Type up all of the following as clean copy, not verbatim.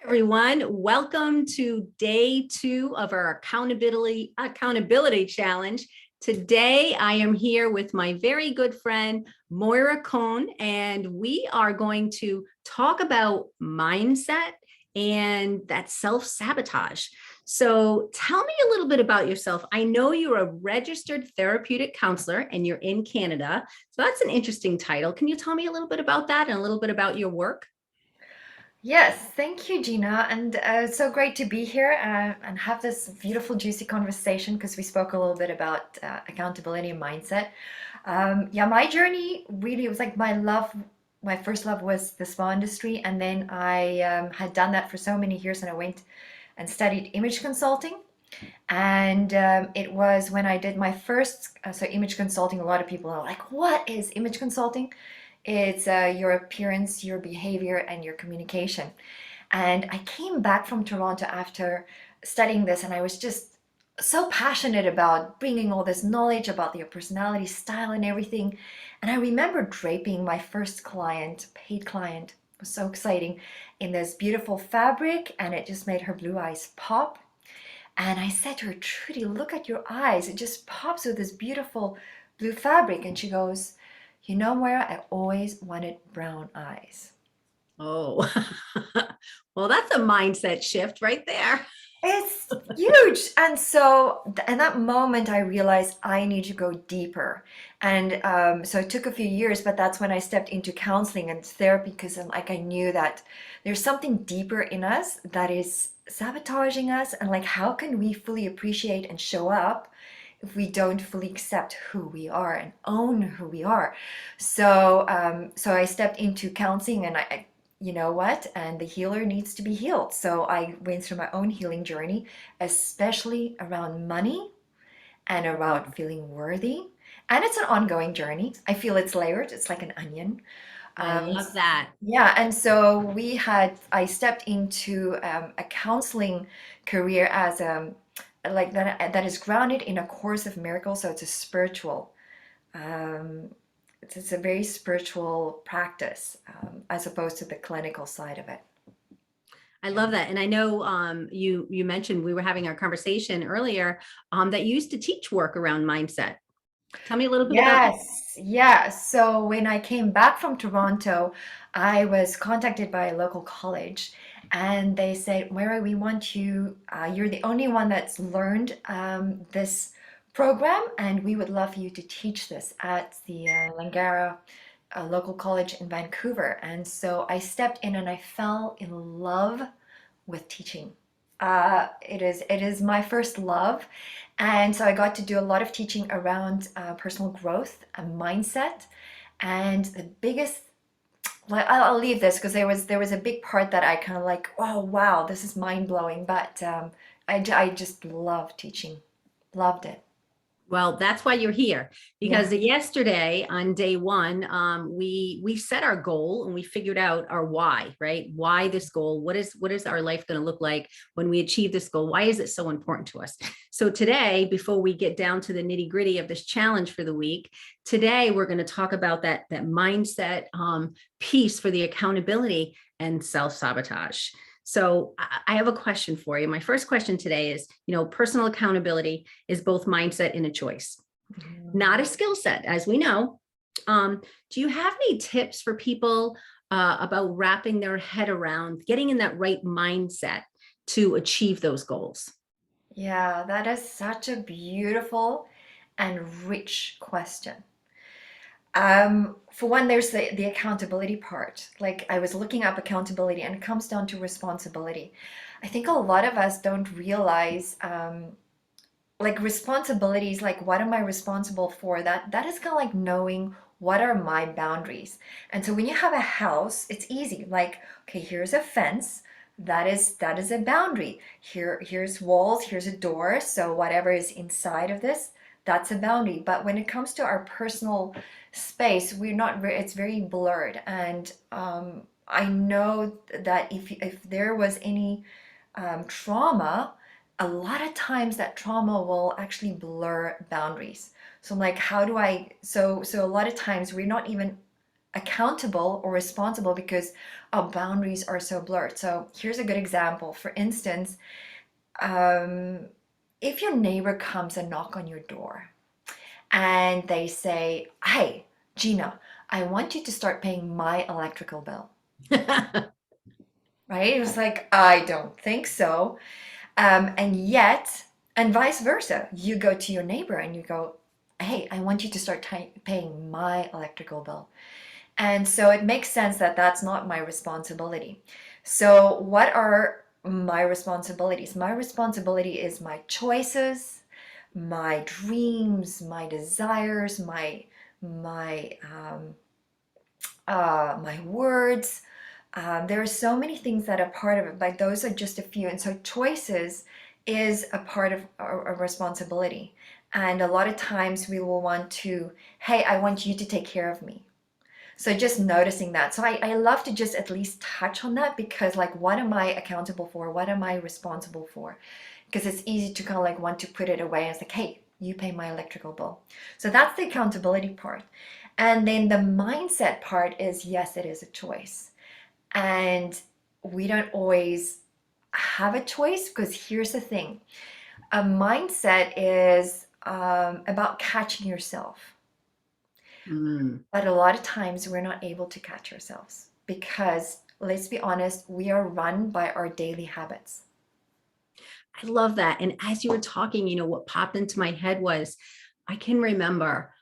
Everyone, welcome to day 2 of our accountability challenge. Today I am here with my very good friend Moira Cohn, and we are going to talk about mindset and that self-sabotage. So tell me a little bit about yourself. I know you're a registered therapeutic counselor and you're in Canada, so that's an interesting title. Can you tell me a little bit about that and a little bit about your work? Yes, thank you, Gina. And it's so great to be here and have this beautiful, juicy conversation because we spoke a little bit about accountability and mindset. Yeah, my journey really was like my first love was the spa industry. And then I had done that for so many years and I went and studied image consulting. And it was when I did my first, so image consulting, a lot of people are like, what is image consulting? It's your appearance, your behavior, and your communication. And I came back from Toronto after studying this, and I was just so passionate about bringing all this knowledge about your personality, style, and everything. And I remember draping my first client, paid client, it was so exciting, in this beautiful fabric, and it just made her blue eyes pop. And I said to her, Trudy, look at your eyes. It just pops with this beautiful blue fabric. And she goes, you know, Moira, I always wanted brown eyes. Oh, well, that's a mindset shift right there. It's huge. And so, in that moment, I realized I need to go deeper. And so it took a few years, but that's when I stepped into counseling and therapy because I knew that there's something deeper in us that is sabotaging us. And like, how can we fully appreciate and show up if we don't fully accept who we are and own who we are? So I stepped into counseling and you know what? And the healer needs to be healed. So I went through my own healing journey, especially around money and around feeling worthy. And it's an ongoing journey. I feel it's layered, it's like an onion. I Um, love that. yeah, and so I stepped into a counseling career as like that is grounded in A Course of Miracles. So it's a spiritual um, it's a very spiritual practice as opposed to the clinical side of it. I Yeah. love that. And I know you mentioned we were having our conversation earlier that you used to teach work around mindset. Tell me a little bit about that. Yes, yeah. So when I came back from Toronto, I was contacted by a local college, and they said, "Mary, we want you. You're the only one that's learned this program, and we would love you to teach this at the Langara local college in Vancouver." And so I stepped in, and I fell in love with teaching. It is my first love, and so I got to do a lot of teaching around personal growth and mindset. And the biggest, like, I'll leave this because there was a big part that I kind of like, oh wow, this is mind blowing. But I just love teaching, loved it. Well, that's why you're here, Yeah. because yesterday on day 1, we set our goal and we figured out our why, right? Why this goal? What is our life going to look like when we achieve this goal? Why is it so important to us? So today, before we get down to the nitty gritty of this challenge for the week, today we're going to talk about that mindset piece for the accountability and self-sabotage. So I have a question for you. My first question today is, personal accountability is both mindset and a choice, not a Mhm. skill set, as we know. Do you have any tips for people about wrapping their head around getting in that right mindset to achieve those goals? Yeah, that is such a beautiful and rich question. For one, there's the accountability part. Like I was looking up accountability and it comes down to responsibility. I think a lot of us don't realize like responsibilities, like what am I responsible for? That is kind of like knowing what are my boundaries. And so when you have a house, it's easy. Like, okay, here's a fence. That is a boundary. Here's walls, here's a door. So whatever is inside of this, that's a boundary. But when it comes to our personal space, we're not very, it's very blurred. And I know that if there was any trauma, a lot of times that trauma will actually blur boundaries. So I'm like, how do I, so a lot of times we're not even accountable or responsible because our boundaries are so blurred. So here's a good example. For instance, um, if your neighbor comes and knock on your door and they say, "Hey, Gina, I want you to start paying my electrical bill," right? It was like, I don't think so. And yet, and vice versa, you go to your neighbor and you go, "Hey, I want you to start paying my electrical bill." And so it makes sense that that's not my responsibility. So, what are my responsibilities? My responsibility is my choices, my dreams, my desires, my words. There are so many things that are part of it, but those are just a few. And so choices is a part of a responsibility. And a lot of times we will want to, "Hey, I want you to take care of me." So just noticing that. So I love to just at least touch on that because like what am I accountable for? What am I responsible for? Because it's easy to kind of like want to put it away. It's like, "Hey, you pay my electrical bill." So that's the accountability part. And then the mindset part is yes, it is a choice. And we don't always have a choice because here's the thing. A mindset is about catching yourself. Mm. But a lot of times we're not able to catch ourselves because let's be honest, we are run by our daily habits. I love that. And as you were talking, what popped into my head was I can remember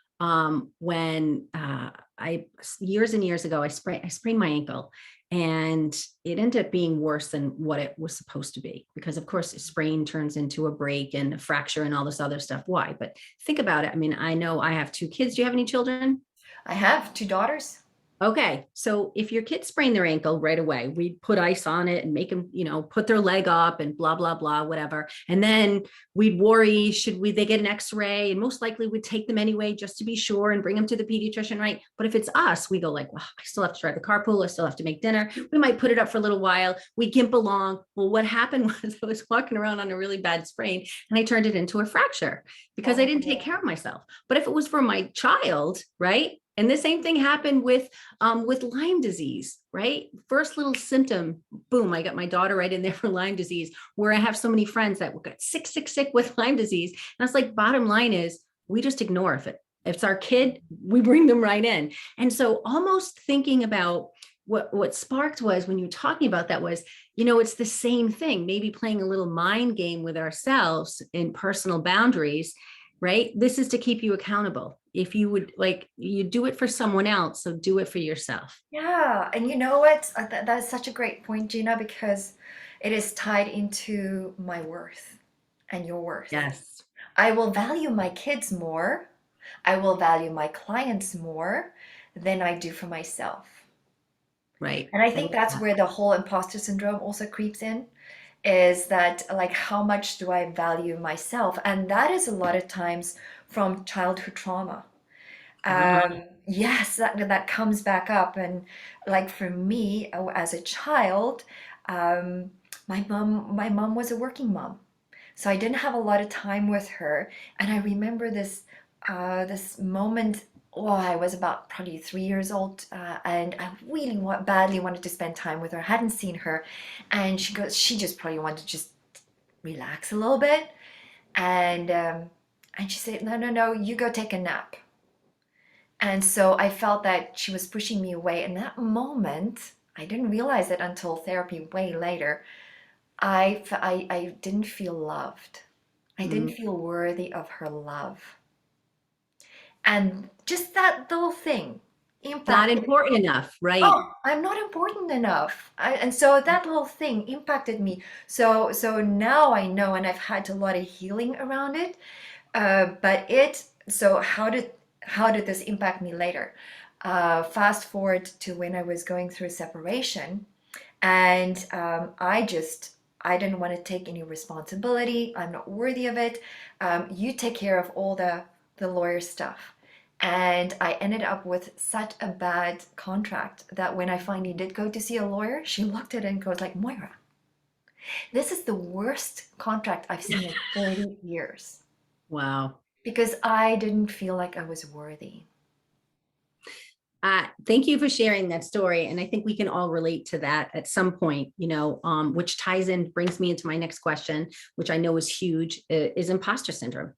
when I years and years ago I sprained my ankle, and it ended up being worse than what it was supposed to be because of course a sprain turns into a break and a fracture and all this other stuff. Why? But think about it. I mean, I know I have two kids. Do you have any children? I have two daughters. Okay, so if your kids sprain their ankle right away, we'd put ice on it and make them, put their leg up and blah, blah, blah, whatever. And then we'd worry, should they get an x-ray? And most likely we'd take them anyway, just to be sure and bring them to the pediatrician, right? But if it's us, we go like, well, I still have to drive the carpool. I still have to make dinner. We might put it up for a little while. We gimp along. Well, what happened was I was walking around on a really bad sprain and I turned it into a fracture because I Oh, didn't take care of myself. But if it was for my child, right? And the same thing happened with Lyme disease, right? First little symptom, boom, I got my daughter right in there for Lyme disease, where I have so many friends that got sick, sick, sick with Lyme disease. And it's like, bottom line is we just ignore if it's our kid, we bring them right in. And so almost thinking about what sparked was when you were talking about that was, it's the same thing, maybe playing a little mind game with ourselves in personal boundaries, right? This is to keep you accountable. If you would like, you do it for someone else, so do it for yourself. yeah. And you know what? That is such a great point, Gina, because it is tied into my worth and your worth. Yes. I will value my kids more. I will value my clients more than I do for myself. Right. And I I think love that's that. where the whole imposter syndrome also creeps in, is that like how much do I value myself? And that is a lot of times from childhood trauma. Ah, Yes, that comes back up. And like for me, as a child, um, my mom was a working mom. So I didn't have a lot of time with her. And I remember this moment. Oh, I was about probably 3 years old, and I really badly wanted to spend time with her. I hadn't seen her, and she just probably wanted to just relax a little bit, and and she said, "No, no, no, you go take a nap." And so I felt that she was pushing me away. In that moment, I didn't realize it until therapy way later. I didn't feel loved. I didn't mm, feel worthy of her love. And just that little thing not impacted. important enough. Right. Oh, I'm not important enough. And so that little thing impacted me. So now I know, and I've had a lot of healing around it. But so how did this impact me later? Fast forward to when I was going through separation, and I didn't want to take any responsibility. I'm not worthy of it. You take care of all the lawyer stuff. And I ended up with such a bad contract that when I finally did go to see a lawyer, she looked at it and goes like, "Moira, this is the worst contract I've seen in 30 years." Wow. Because I didn't feel like I was worthy. Thank you for sharing that story. And I think we can all relate to that at some point, which ties in, brings me into my next question, which I know is huge, is imposter syndrome.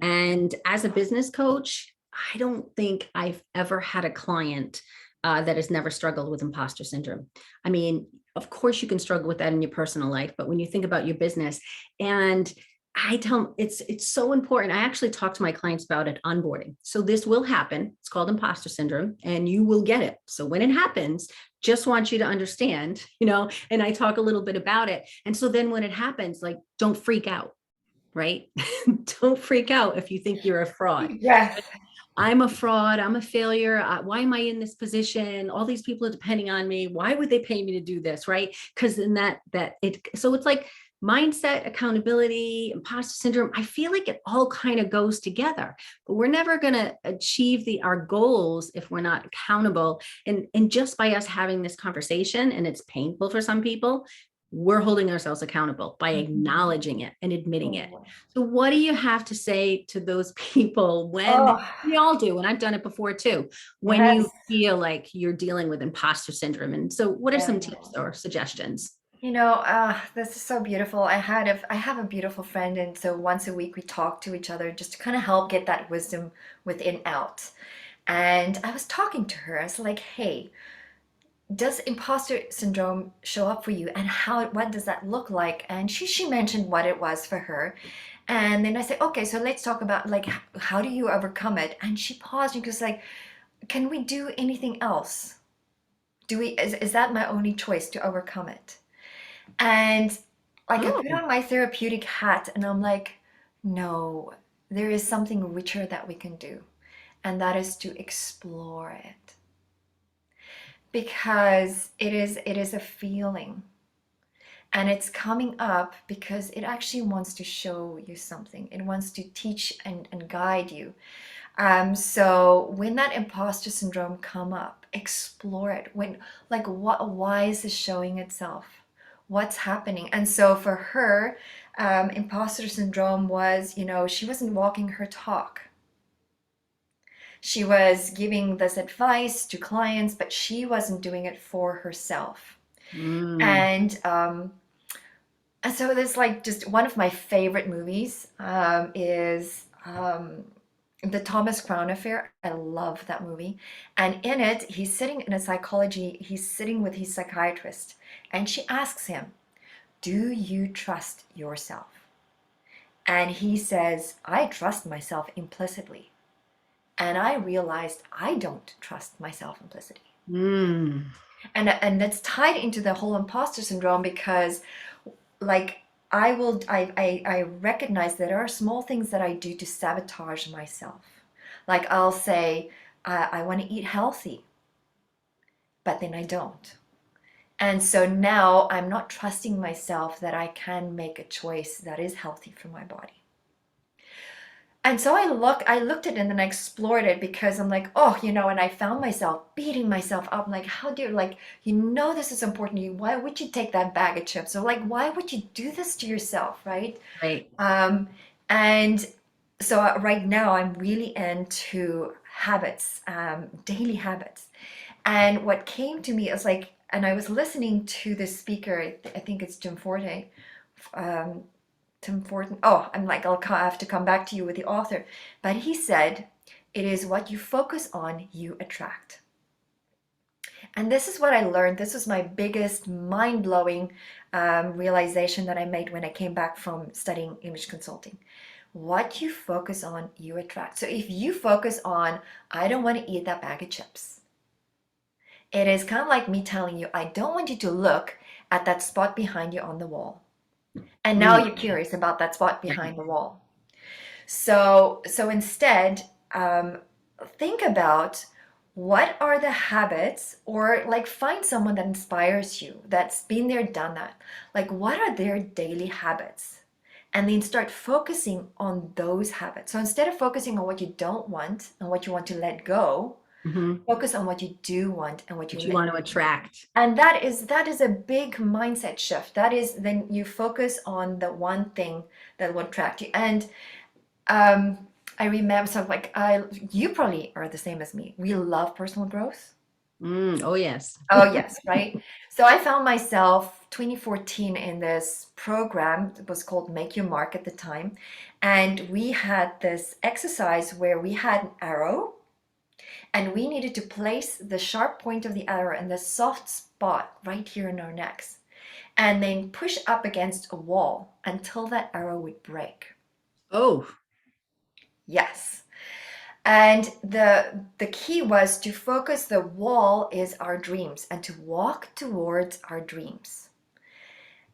And as a business coach, I don't think I've ever had a client that has never struggled with imposter syndrome. I mean, of course, you can struggle with that in your personal life, but when you think about your business, and I tell them it's so important. I actually talk to my clients about it onboarding. So this will happen. It's called imposter syndrome, and you will get it. So when it happens, just want you to understand, and I talk a little bit about it. And so then when it happens, like, don't freak out, right? Don't freak out if you think you're a fraud. Deep breath. I'm a fraud. I'm a failure. Why am I in this position? All these people are depending on me. Why would they pay me to do this? Right. Because in so it's like mindset, accountability, imposter syndrome. I feel like it all kind of goes together, but we're never going to achieve our goals if we're not accountable. And just by us having this conversation, and it's painful for some people, we're holding ourselves accountable by acknowledging it and admitting it. So what do you have to say to those people when Oh, we all do, and I've done it before too, when yes. you feel like you're dealing with imposter syndrome? And so what are some Yeah. tips or suggestions? This is so beautiful. I have a beautiful friend, and so once a week we talk to each other just to kind of help get that wisdom within out. And I was talking to her. I was like, "Hey, does imposter syndrome show up for you, and what does that look like?" And she mentioned what it was for her. And then I said, "Okay, so let's talk about like how do you overcome it?" And she paused and goes like, "Can we do anything else? Is that my only choice to overcome it?" And like I put Oh, on my therapeutic hat and I'm like, no, there is something richer that we can do. And that is to explore it. Because it is a feeling. And it's coming up because it actually wants to show you something. It wants to teach and guide you. So when that imposter syndrome come up, explore it. Why is this showing itself? What's happening? And so for her, imposter syndrome was, she wasn't walking her talk. She was giving this advice to clients, but she wasn't doing it for herself. mm. And so there's like just one of my favorite movies is the Thomas Crown Affair. I love that movie. And in it, he's sitting with his psychiatrist, and she asks him, "Do you trust yourself?" And he says, "I trust myself implicitly." And I realized I don't trust myself implicitly. Mm. And that's tied into the whole imposter syndrome because like I recognize that there are small things that I do to sabotage myself. Like I'll say, I want to eat healthy, but then I don't. And so now I'm not trusting myself that I can make a choice that is healthy for my body. And so I looked at it and then I explored it because I'm like, oh, and I found myself beating myself up. I'm like, how dare, like, this is important to you. Why would you take that bag of chips? Or like, why would you do this to yourself, right? Right. Um, and so right now I'm really into habits, daily habits. And what came to me is like, and I was listening to this speaker, I think it's Jim Forte, um, Tim Fortin. Oh, I'm like, I have to come back to you with the author. But he said, it is what you focus on, you attract. And this is what I learned. This was my biggest mind-blowing realization that I made when I came back from studying image consulting. What you focus on, you attract. So if you focus on, I don't want to eat that bag of chips, it is kind of like me telling you, I don't want you to look at that spot behind you on the wall. And now Mm. you're curious about that spot behind Right. the wall. So instead, think about what are the habits, or like find someone that inspires you, that's been there, done that. Like, what are their daily habits? And then start focusing on those habits. So instead of focusing on what you don't want and what you want to let go, Mhm. focus on what you do want and what you What you want to let go. attract. And that is a big mindset shift. That is, then you focus on the one thing that will attract you. And um, I remember, so like you probably are the same as me. We love personal growth. Oh, yes. Oh yes, right. So I found myself 2014 in this program. It was called Make Your Mark at the time, and we had this exercise where we had an arrow, and we needed to place the sharp point of the arrow in the soft spot right here in our necks, and then push up against a wall until that arrow would break. Oh, Yes. And the key was to focus the wall is our dreams and to walk towards our dreams.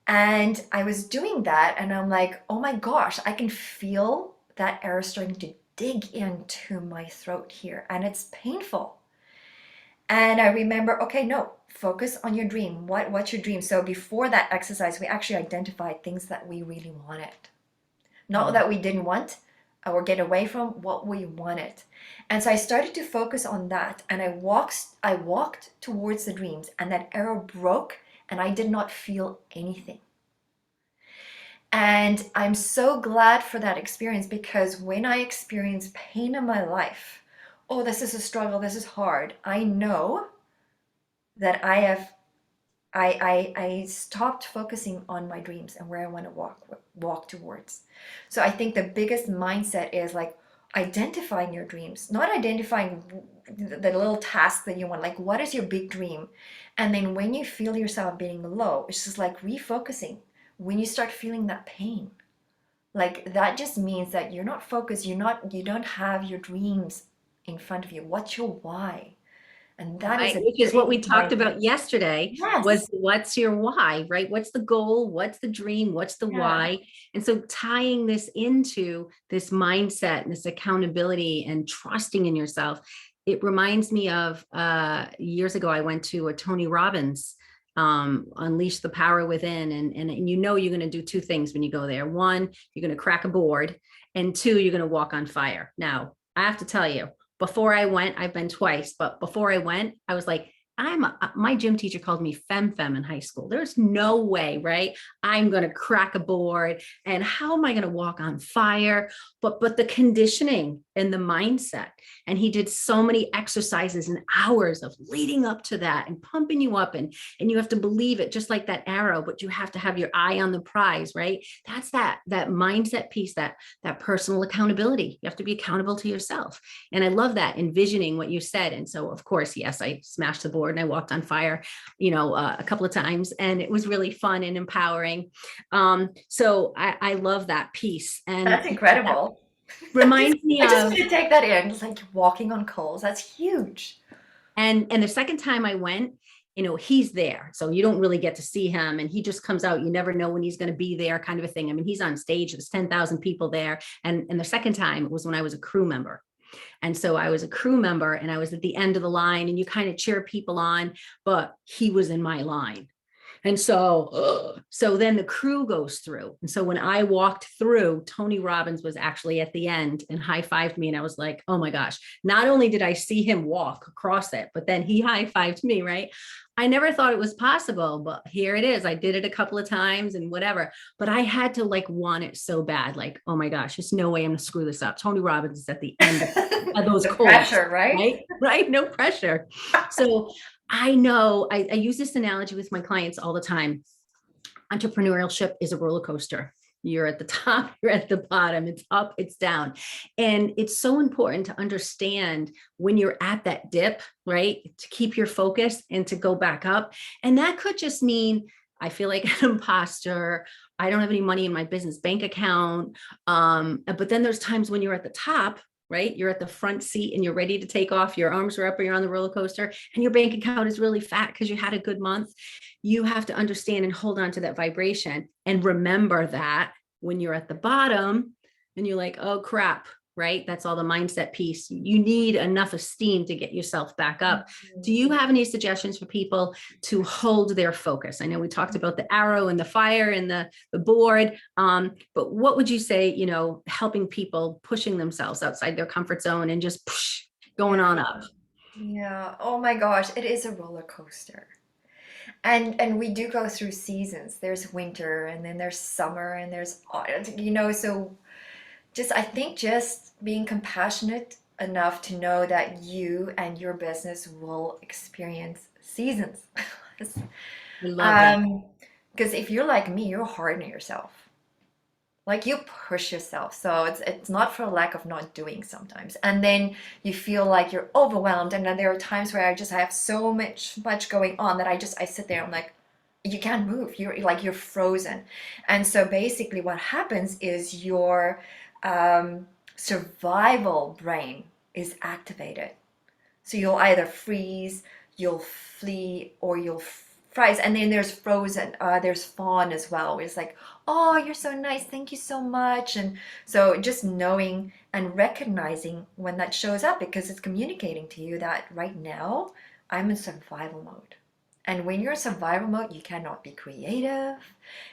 And I was doing that and I'm like, oh my gosh, I can feel that arrow starting to dig into my throat here and it's painful. And I remember, okay, no, focus on your dream. What's your dream? So before that exercise, we actually identified things that we really wanted. Not mm, that we didn't want or get away from what we wanted. And so I started to focus on that and I walked towards the dreams and that arrow broke and I did not feel anything. And I'm so glad for that experience because when I experience pain in my life, oh, this is a struggle, this is hard, I know that I stopped focusing on my dreams and where I want to walk towards. So I think the biggest mindset is like identifying your dreams, not identifying the little task that you want. Like, what is your big dream? And then when you feel yourself being low, it's just like refocusing. When you start feeling that pain, like that just means that you're not focused, you don't have your dreams in front of you. What's your why? And that is right. a Which is what big we talked mindset. about yesterday was Yes. what's your why, right? What's the goal? What's the dream? What's the Yeah. why? And so tying this into this mindset and this accountability and trusting in yourself, it reminds me of years ago, I went to a Tony Robbins Unleash the Power Within. And you know, you're going to do two things when you go there. One, you're going to crack a board, and two, you're going to walk on fire. Now, I have to tell you, before I went, I've been twice, but before I went, I was like, my gym teacher called me fem in high school. There's no way, right? I'm going to crack a board and how am I going to walk on fire? But the conditioning and the mindset. And he did so many exercises and hours of leading up to that and pumping you up and you have to believe it just like that arrow, but you have to have your eye on the prize, right? That's that mindset piece, that personal accountability. You have to be accountable to yourself. And I love that envisioning what you said. And so, of course, yes, I smashed the board and I walked on fire, a couple of times, and it was really fun and empowering. So I love that piece, and That's that incredible. reminds me I just of. want to take that in. It's like walking on coals. That's huge. And the second time I went, he's there. So you don't really get to see him. And he just comes out. You never know when he's going to be there, kind of a thing. I mean, he's on stage, there's 10,000 people there. And the second time was when I was a crew member. And so I was a crew member and I was at the end of the line and you kind of cheer people on, but he was in my line. And so then the crew goes through. And so when I walked through, Tony Robbins was actually at the end and high-fived me. And I was like, oh my gosh, not only did I see him walk across it, but then he high-fived me, right? I never thought it was possible, but here it is. I did it a couple of times and whatever, but I had to like want it so bad. Like, oh my gosh, there's no way I'm gonna screw this up. Tony Robbins is at the end of those The coals, pressure, right? right? Right? No pressure. So I know I use this analogy with my clients all the time. Entrepreneurship is a roller coaster. You're at the top, you're at the bottom, it's up, it's down. And it's so important to understand when you're at that dip, right? To keep your focus and to go back up. And that could just mean I feel like an imposter. I don't have any money in my business bank account. But then there's times when you're at the top, right? You're at the front seat and you're ready to take off. Your arms are up or you're on the roller coaster and your bank account is really fat because you had a good month. You have to understand and hold on to that vibration and remember that when you're at the bottom and you're like, oh crap, right? That's all the mindset piece. You need enough esteem to get yourself back up. Do you have any suggestions for people to hold their focus? I know we talked about the arrow and the fire and the board, but what would you say, helping people pushing themselves outside their comfort zone and just going Yeah. on up? Yeah. Oh my gosh, it is a roller coaster. And we do go through seasons. There's winter and then there's summer and there's autumn, so just I think just being compassionate enough to know that you and your business will experience seasons. I love that. Um, because if you're like me, you're hard on yourself. Like you push yourself. So it's not for lack of not doing sometimes. And then you feel like you're overwhelmed. And then there are times where I have so much going on that I sit there, I'm like, you can't move. You're like you're frozen. And so basically what happens is your survival brain is activated. So you'll either freeze, you'll flee, or you'll freeze. And then there's frozen, there's fawn as well. It's like, oh, you're so nice, thank you so much. And so just knowing and recognizing when that shows up because it's communicating to you that right now I'm in survival mode. And when you're in survival mode, you cannot be creative.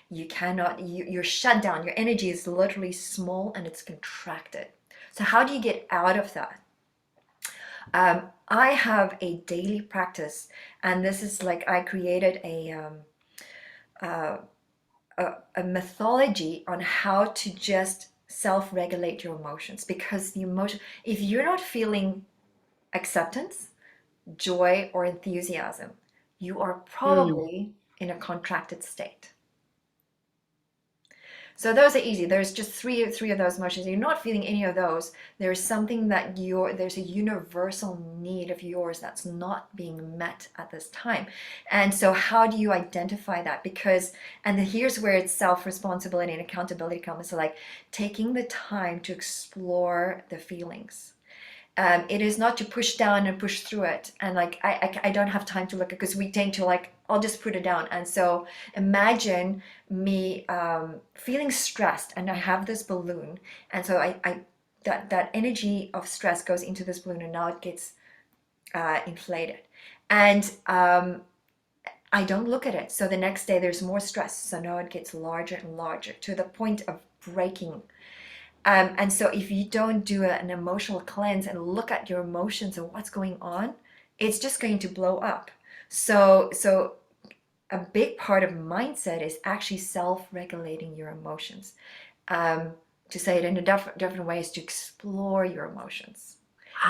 You cannot, you're shut down. Your energy is literally small and it's contracted. So how do you get out of that? I have a daily practice, and this is like I created uh, a methodology on how to just self-regulate your emotions because the emotion, if you're not feeling acceptance, joy, or enthusiasm, you are Mm. probably in a contracted state. So those are easy. There's just three of those emotions. You're not feeling any of those. There's something that there's a universal need of yours that's not being met at this time. And so how do you identify that? Because, and here's where it's self-responsibility and accountability comes. So like taking the time to explore the feelings. It is not to push down and push through it. And like, I don't have time to look at because we tend to like, I'll just put it down. And so imagine me feeling stressed and I have this balloon. And so that energy of stress goes into this balloon and now it gets inflated. And I don't look at it. So the next day there's more stress. So now it gets larger and larger to the point of breaking. And so if you don't do an emotional cleanse and look at your emotions and what's going on, it's just going to blow up. So a big part of mindset is actually self-regulating your emotions. To say it in a different way is to explore your emotions.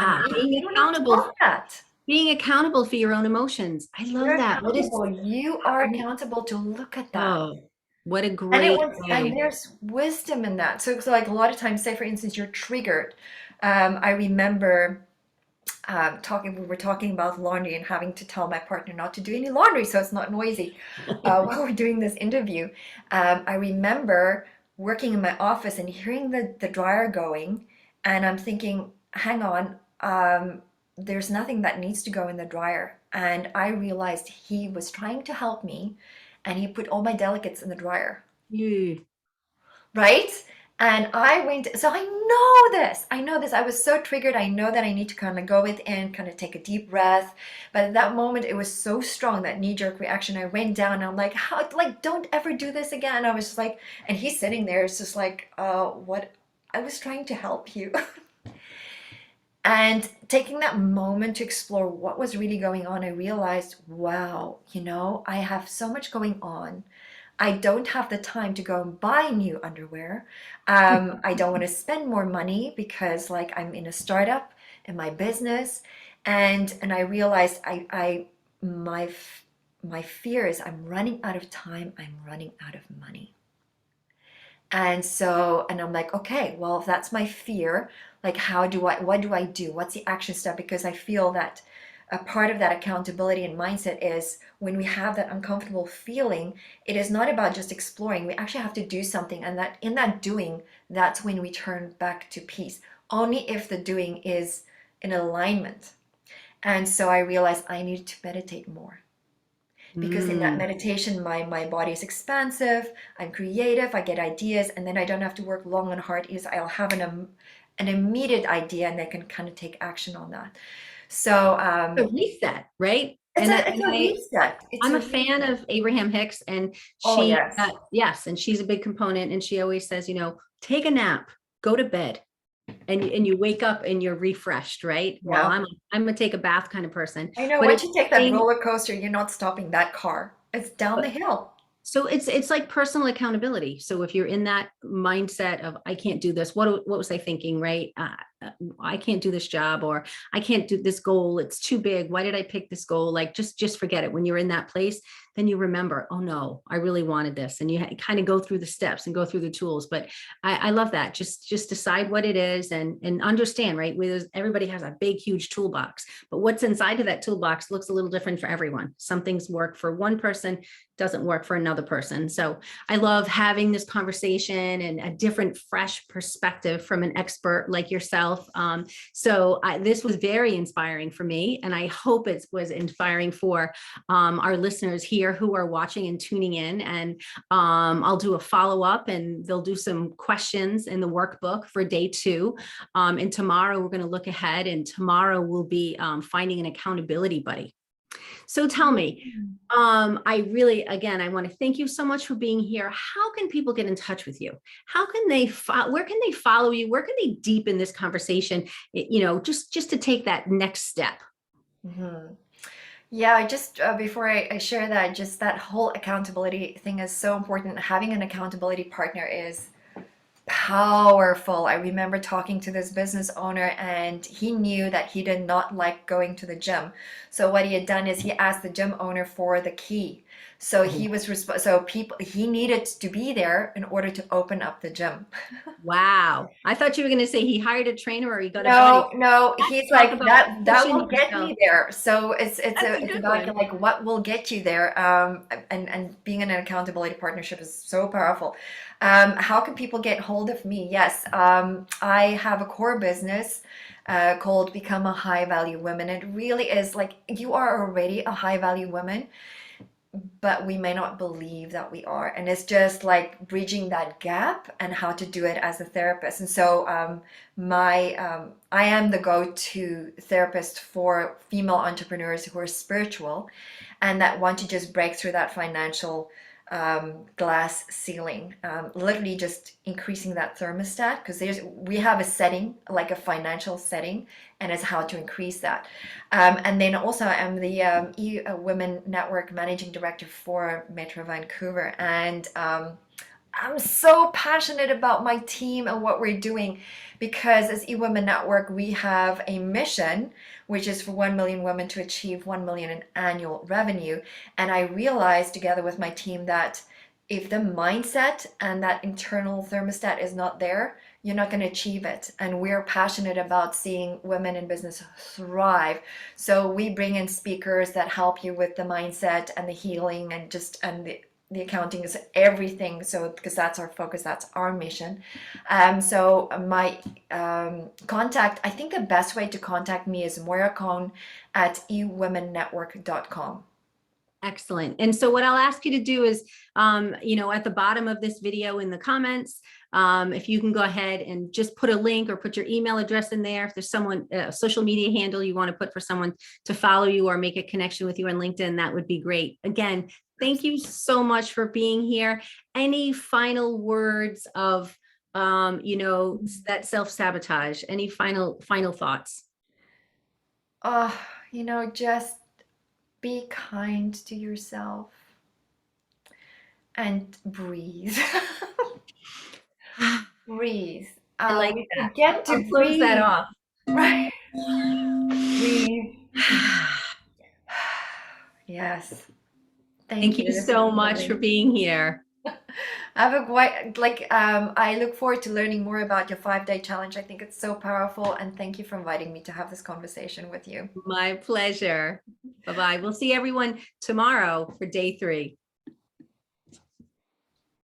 And Ah, you don't have to love that. being accountable for your own emotions. I love You're that. What is, accountable. You are accountable to look at that. oh, what a And great and way. there's wisdom in that. So like a lot of times, say for instance, you're triggered. I remember we were talking about laundry and having to tell my partner not to do any laundry so it's not noisy while we're doing this interview. I remember working in my office and hearing the dryer going, and I'm thinking, hang on, there's nothing that needs to go in the dryer. And I realized he was trying to help me and he put all my delicates in the dryer, You. right? And I went, so I know this. I know this. I was so triggered. I know that I need to kind of go within, kind of take a deep breath. But at that moment, it was so strong, that knee-jerk reaction. I went down and I'm like, how, like, don't ever do this again. I was just like, and he's sitting there. It's just like, what? I was trying to help you. And taking that moment to explore what was really going on, I realized, wow, I have so much going on. I don't have the time to go and buy new underwear. I don't want to spend more money because like I'm in a startup in my business. And I realized my fear is I'm running out of time, I'm running out of money. And so, and I'm like, okay, well, if that's my fear, like, what do I do? What's the action step? Because I feel that a part of that accountability and mindset is when we have that uncomfortable feeling, it is not about just exploring. We actually have to do something. And that in that doing, that's when we turn back to peace. Only if the doing is in alignment. And so I realized I needed to meditate more because in that Mm. meditation my body is expansive, I'm creative, I get ideas, and then I don't have to work long and hard. Is I'll have an immediate idea and I can kind of take action on that. So A reset, right? it's And, a reset. It's I'm a a fan reset. of Abraham Hicks, and Oh she, yes. yes, and she's a big component. And she always says, take a nap, go to bed, and you wake up and you're refreshed, right? Well, Yeah, I'm a take a bath kind of person, I know, but once it's you take that saying, roller coaster, you're not stopping that car. It's down the but hill. So it's like personal accountability. So if you're in that mindset of I can't do this, what was I thinking, right? I can't do this job, or I can't do this goal. It's too big. Why did I pick this goal? Like just forget it. When you're in that place, then you remember, oh no, I really wanted this, and you kind of go through the steps and go through the tools. But I love that. Just decide what it is and understand, right? Where everybody has a big, huge toolbox, but what's inside of that toolbox looks a little different for everyone. Some things work for one person, doesn't work for another person. So I love having this conversation and a different, fresh perspective from an expert like yourself. This was very inspiring for me, and I hope it was inspiring for our listeners here who are watching and tuning in. And I'll do a follow-up, and they'll do some questions in the workbook for day 2. And tomorrow we're going to look ahead, and tomorrow we'll be finding an accountability buddy. So tell me, again, I want to thank you so much for being here. How can people get in touch with you? How can they, where can they follow you? Where can they deepen this conversation? Just to take that next step. Mhm. Yeah, just before I share that, just that whole accountability thing is so important. Having an accountability partner is powerful. I remember talking to this business owner, and he knew that he did not like going to the gym. So what he had done is he asked the gym owner for the key. So he needed to be there in order to open up the gym. Wow. I thought you were going to say he hired a trainer or he got a buddy. No, Let's he's talk like about that pushing will get yourself. me there. So it's That's a it's good about one. like what will get you there. And being in an accountability partnership is so powerful. How can people get hold of me? Yes, I have a core business called Become a High Value Woman. It really is like you are already a high value woman, but we may not believe that we are. And it's just like bridging that gap and how to do it as a therapist. And so I am the go-to therapist for female entrepreneurs who are spiritual and that want to just break through that financial glass ceiling, literally just increasing that thermostat, because we have a setting, like a financial setting, and it's how to increase that. And then also I'm the Women Network Managing Director for Metro Vancouver, and I'm so passionate about my team and what we're doing, because as eWomen Network, we have a mission, which is for 1 million women to achieve 1 million in annual revenue. And I realized together with my team that if the mindset and that internal thermostat is not there, you're not going to achieve it. And we're passionate about seeing women in business thrive. So we bring in speakers that help you with the mindset and the healing and the accounting is everything. So because that's our focus, that's our mission. So my contact, I think the best way to contact me is Moira Cohn at ewomennetwork.com. Excellent. And so what I'll ask you to do is, at the bottom of this video in the comments, if you can go ahead and just put a link or put your email address in there. If there's someone, a social media handle you want to put for someone to follow you or make a connection with you on LinkedIn, that would be great. Again, thank you so much for being here. Any final words of, that self-sabotage? Any final thoughts? Oh, just be kind to yourself and breathe. Breathe. I like We that. forget I'll to close that breathe, off. right? Breathe. Yes. Thank Thank you. you This was so much for lovely. being here. Have a quite like I look forward to learning more about your 5-day challenge. I think it's so powerful, and thank you for inviting me to have this conversation with you. My pleasure. Bye-bye. We'll see everyone tomorrow for day 3.